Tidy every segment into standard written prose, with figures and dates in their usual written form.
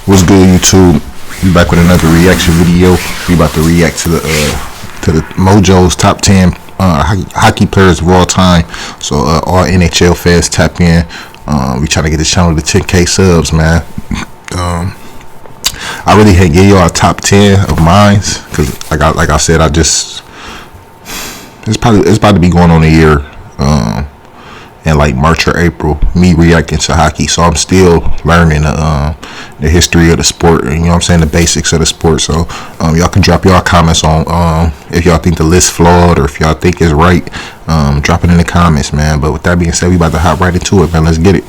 What's good, YouTube? We back with another reaction video. We about to react to the Mojo's top 10 hockey players of all time. So all NHL fans tap in. We trying to get this channel to 10K subs, man. I really can't give y'all a top 10 of mine because, like I said, it's about to be going on a year. In like March or April, me reacting to hockey, so I'm still learning the history of the sport, you know what I'm saying, the basics of the sport. So y'all can drop y'all comments on if y'all think the list flawed or if y'all think it's right. Drop it in the comments, man. But with that being said, we about to hop right into it, man. Let's get it.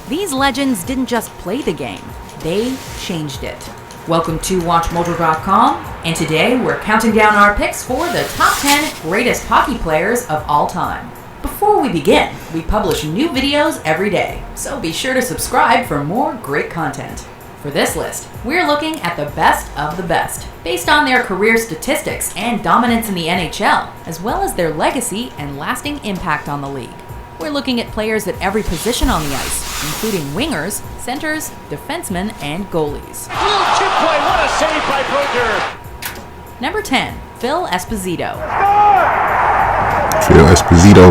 These legends didn't just play the game, they changed it. Welcome to WatchMojo.com, and today we're counting down our picks for the top 10 greatest hockey players of all time. Before we begin, we publish new videos every day, so be sure to subscribe for more great content. For this list, we're looking at the best of the best, based on their career statistics and dominance in the NHL, as well as their legacy and lasting impact on the league. We're looking at players at every position on the ice, including wingers, centers, defensemen, and goalies. Little chip play, what a save by Broder! Number 10, Phil Esposito.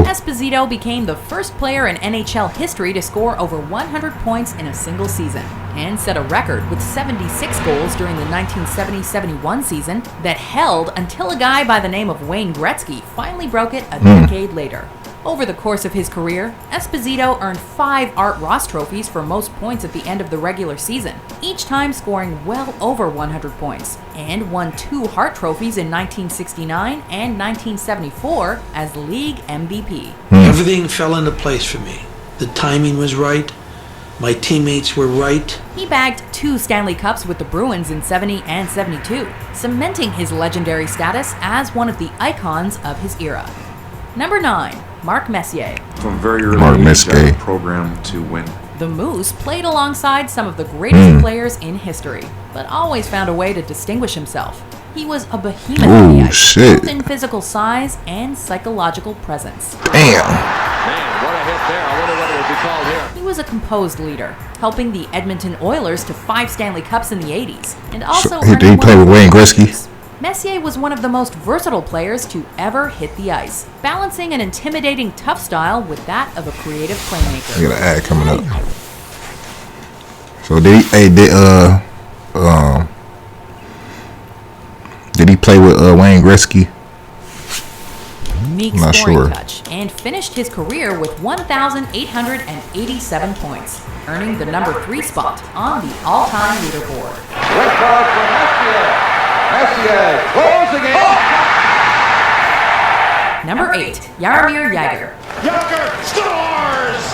Esposito became the first player in NHL history to score over 100 points in a single season, and set a record with 76 goals during the 1970-71 season that held until a guy by the name of Wayne Gretzky finally broke it a decade later. Over the course of his career, Esposito earned 5 Art Ross trophies for most points at the end of the regular season, each time scoring well over 100 points, and won 2 Hart trophies in 1969 and 1974 as league MVP. Everything fell into place for me. The timing was right. My teammates were right. He bagged 2 Stanley Cups with the Bruins in 70 and 72, cementing his legendary status as one of the icons of his era. Number 9. Mark Messier. From very early age, I had a program to win. The Moose played alongside some of the greatest players in history, but always found a way to distinguish himself. He was a behemoth on the ice, both in physical size and psychological presence. Damn. Man, what a hit there. I wonder what it would be called here. He was a composed leader, helping the Edmonton Oilers to 5 Stanley Cups in the 80s, and also did he play with Wayne Gretzky? Messier was one of the most versatile players to ever hit the ice, balancing an intimidating tough style with that of a creative playmaker. I got an ad coming up. So did he play with Wayne Gretzky? Unique scoring touch, and finished his career with 1,887 points, earning the number 3 spot on the all-time leaderboard. Number 8, Jaromir Jagr. Jagr scores!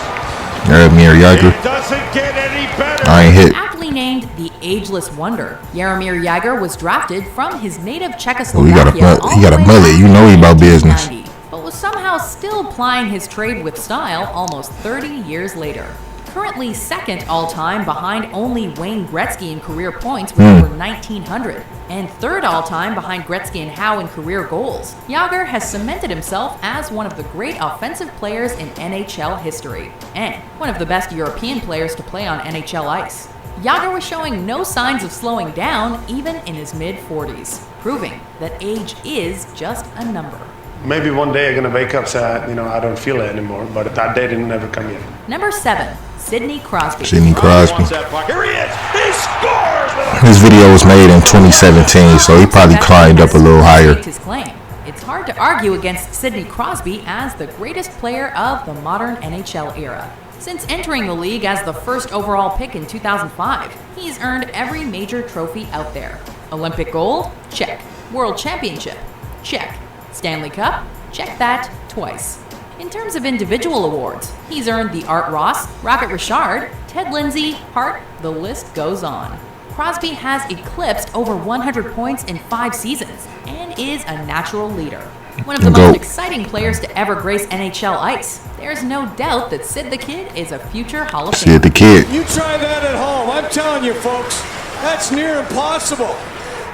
Jaromir Jagr. It doesn't get any better. I ain't hit. Aptly named the Ageless Wonder, Jaromir Jagr was drafted from his native Czechoslovakia. He got a mullet. You know he about business. But was somehow still plying his trade with style almost 30 years later. Currently second all-time behind only Wayne Gretzky in career points with over 1,900, and third all-time behind Gretzky and Howe in career goals. Jagr has cemented himself as one of the great offensive players in NHL history, and one of the best European players to play on NHL ice. Jagr was showing no signs of slowing down even in his mid-40s, proving that age is just a number. Maybe one day I'm gonna wake up saying, I don't feel it anymore, but that day didn't ever come yet. Number 7, Sidney Crosby. Sidney Crosby. Here he is! He scores! His video was made in 2017, so he probably climbed up a little higher. His claim. It's hard to argue against Sidney Crosby as the greatest player of the modern NHL era. Since entering the league as the first overall pick in 2005, he's earned every major trophy out there. Olympic gold? Check. World Championship? Check. Stanley Cup? Check that twice. In terms of individual awards, he's earned the Art Ross, Rocket Richard, Ted Lindsay, Hart, the list goes on. Crosby has eclipsed over 100 points in 5 seasons and is a natural leader. One of the most exciting players to ever grace NHL ice. There's no doubt that Sid the Kid is a future Hall of Famer. Sid the Kid. You try that at home. I'm telling you, folks, that's near impossible.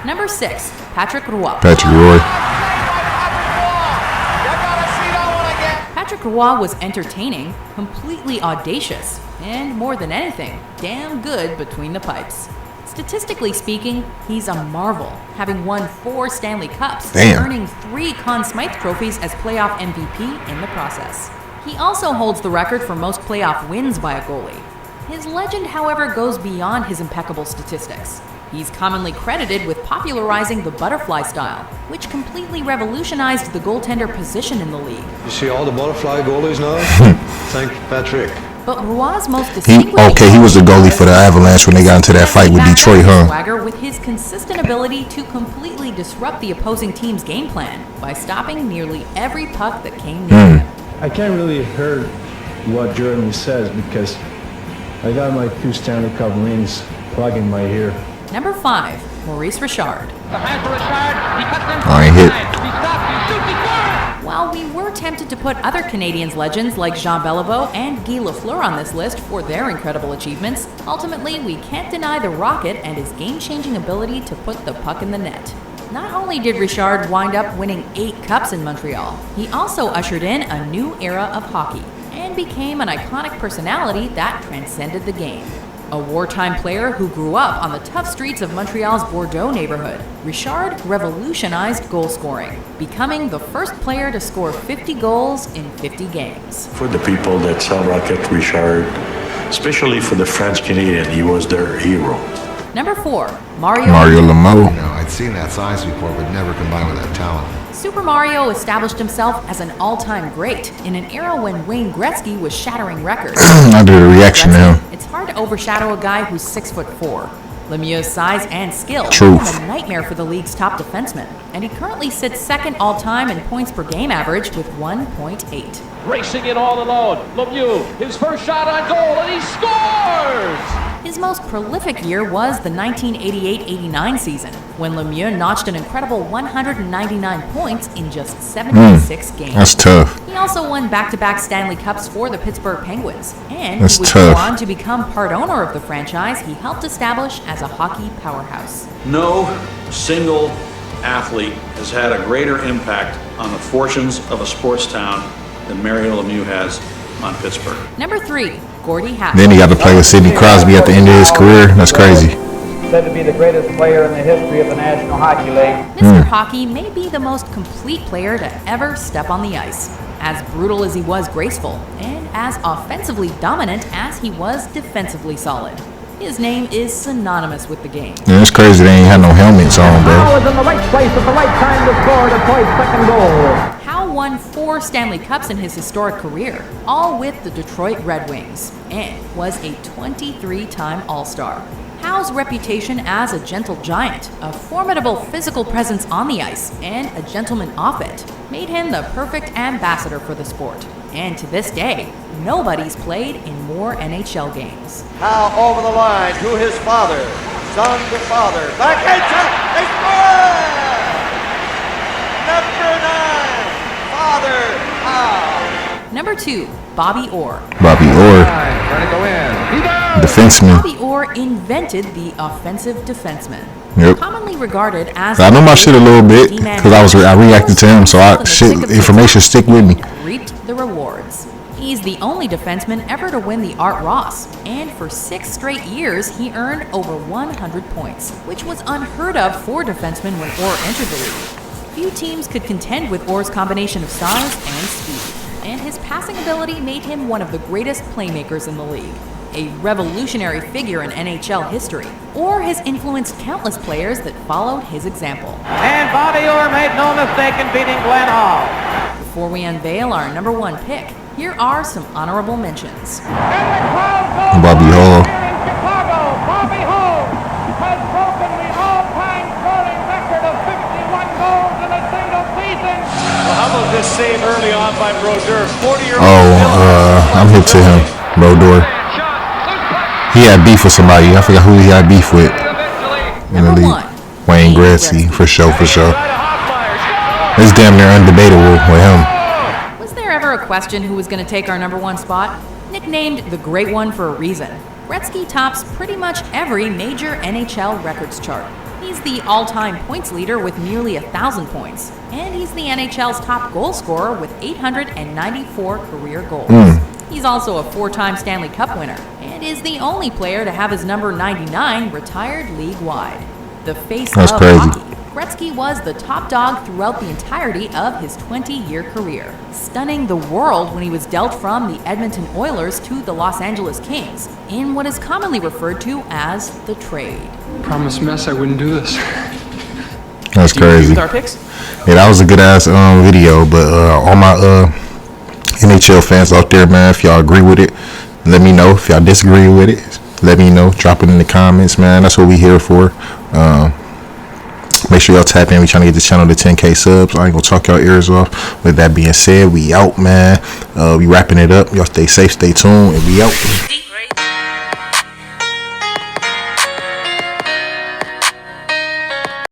Number 6, Patrick Roy. Patrick Roy was entertaining, completely audacious, and more than anything, damn good between the pipes. Statistically speaking, he's a marvel, having won 4 Stanley Cups, earning 3 Conn Smythe trophies as playoff MVP in the process. He also holds the record for most playoff wins by a goalie. His legend, however, goes beyond his impeccable statistics. He's commonly credited with popularizing the butterfly style, which completely revolutionized the goaltender position in the league. You see all the butterfly goalies now? Thank Patrick. But Roy's most he was the goalie for the Avalanche when they got into that fight with Detroit, huh? Swagger with his consistent ability to completely disrupt the opposing team's game plan by stopping nearly every puck that came near him. I can't really hear what Jeremy says because I got my 2 Stanley Cup rings plugged in my ear. Number 5, Maurice Richard. I ain't hit. While we were tempted to put other Canadiens legends like Jean Beliveau and Guy Lafleur on this list for their incredible achievements, ultimately we can't deny the Rocket and his game-changing ability to put the puck in the net. Not only did Richard wind up winning 8 cups in Montreal, he also ushered in a new era of hockey and became an iconic personality that transcended the game. A wartime player who grew up on the tough streets of Montreal's Bordeaux neighborhood, Richard revolutionized goal scoring, becoming the first player to score 50 goals in 50 games. For the people that saw Rocket Richard, especially for the French Canadian, he was their hero. Number 4, Mario Lemieux. You know, I'd seen that size before, but never combined with that talent. Super Mario established himself as an all-time great in an era when Wayne Gretzky was shattering records. I did a reaction to him. It's hard to overshadow a guy who's 6'4". Lemieux's size and skill made him a nightmare for the league's top defenseman, and he currently sits second all-time in points per game average with 1.8. Racing it all alone. Lemieux, his first shot on goal, and he scores! His most prolific year was the 1988-89 season, when Lemieux notched an incredible 199 points in just 76 games. That's tough. He also won back-to-back Stanley Cups for the Pittsburgh Penguins, and That's he would tough. go on to become part owner of the franchise he helped establish as a hockey powerhouse. No single athlete has had a greater impact on the fortunes of a sports town than Mario Lemieux has on Pittsburgh. Number 3, Gordie Howe. Then he got to play with Sidney Crosby at the end of his career. That's crazy. Said to be the greatest player in the history of the National Hockey League. Mr. Hockey may be the most complete player to ever step on the ice. As brutal as he was graceful, and as offensively dominant as he was defensively solid. His name is synonymous with the game. Yeah, it's crazy they ain't had no helmets on, bro. Howe was in the right place at the right time to score Detroit's second goal. Howe won 4 Stanley Cups in his historic career, all with the Detroit Red Wings, and was a 23-time All-Star. Howe's reputation as a gentle giant, a formidable physical presence on the ice, and a gentleman off it, made him the perfect ambassador for the sport. And to this day, nobody's played in more NHL games. Howe over the line to his father, son to father, back into, they score! Number 9, Father Howe. Number 2, Bobby Orr. Bobby Orr. Trying to go in. Defenseman. Bobby Orr invented the offensive defenseman. Yep. Commonly regarded as I know my shit a little bit because I reacted to him, so information stick with me. Reaped the rewards. He's the only defenseman ever to win the Art Ross, and for 6 straight years he earned over 100 points, which was unheard of for defensemen when Orr entered the league. Few teams could contend with Orr's combination of size and speed, and his passing ability made him one of the greatest playmakers in the league. A revolutionary figure in NHL history, Orr has influenced countless players that followed his example. And Bobby Orr made no mistake in beating Glenn Hall. Before we unveil our number 1 pick, here are some honorable mentions. Bobby Hall. Bobby Hall has broken the all-time scoring record of 51 goals in a single season. Well, how about this save early on by Brodeur? 40-year-old. I'm hip to him, Brodeur. He had beef with somebody. I forgot who he had beef with in the league. Wayne Gretzky, for sure. It's damn near undebatable with him. Was there ever a question who was going to take our number 1 spot? Nicknamed the Great One for a reason, Gretzky tops pretty much every major NHL records chart. He's the all-time points leader with nearly 1,000 points, and he's the NHL's top goal scorer with 894 career goals. He's also a 4-time Stanley Cup winner, and is the only player to have his number 99 retired league-wide. The face of hockey, Gretzky was the top dog throughout the entirety of his 20-year career, stunning the world when he was dealt from the Edmonton Oilers to the Los Angeles Kings, in what is commonly referred to as the trade. Promise mess I wouldn't do this. That's crazy. With our picks? Yeah, that was a good ass video. But all my NHL fans out there, man, if y'all agree with it, let me know. If y'all disagree with it, let me know. Drop it in the comments, man. That's what we here for. Make sure y'all tap in. We trying to get this channel to 10K subs. I ain't gonna talk y'all ears off. With that being said, we out, man. We wrapping it up. Y'all stay safe, stay tuned, and we out.